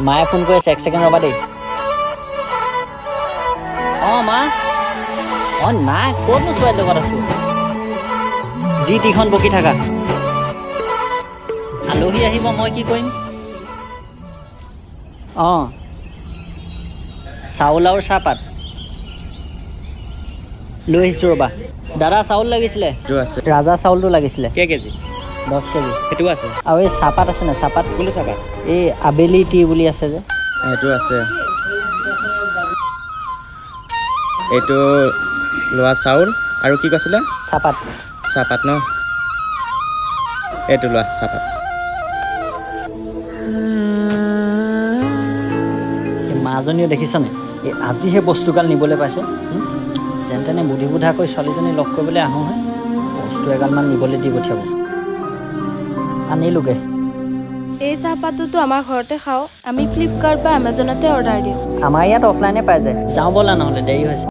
মায়ে ফোন কৰি আছে 1 ছেকেণ্ড ৰবা দেই মা নাই ক'তনো ছোৱালীৰ লগত আছো যি টিখন বকি থাকা আলহী আহিব মই কি কৰিম চাউল আৰু চাহপাত লৈ আহিছোঁ ৰ'বা দাদা চাউল লাগিছিলে ৰাজা চাউলটো লাগিছিলে কেই কেজি 10 কেজি সেইটো আছে আৰু এই চাহপাত আছে নে চাহপাত কোনটো চাহপাত এই আবেলি টি বুলি আছে যে সেইটো আছে এইটো লোৱা চাউল আৰু কি কৈছিলে চাহপাত ন এইটো লোৱা চাহপাত মাজনীও দেখিছনে এই আজিহে বস্তুকাল নিবলৈ পাইছে যেন তেনে বুদ্ধি বুধাকৈ ছোৱালীজনী লগ কৰিবলৈ আহোঁহে বস্তু এগালমান নিবলৈ দি পঠিয়াব আনিলোগে এই চাহপাতটো আমাৰ ঘৰতে খাওঁ আমি ফ্লিপকাৰ্ট বা এমাজনতে অৰ্ডাৰ দিওঁ আমাৰ ইয়াত অফলাইনে পাই যায় যাওঁ ব'লা নহ'লে দেৰি হৈছে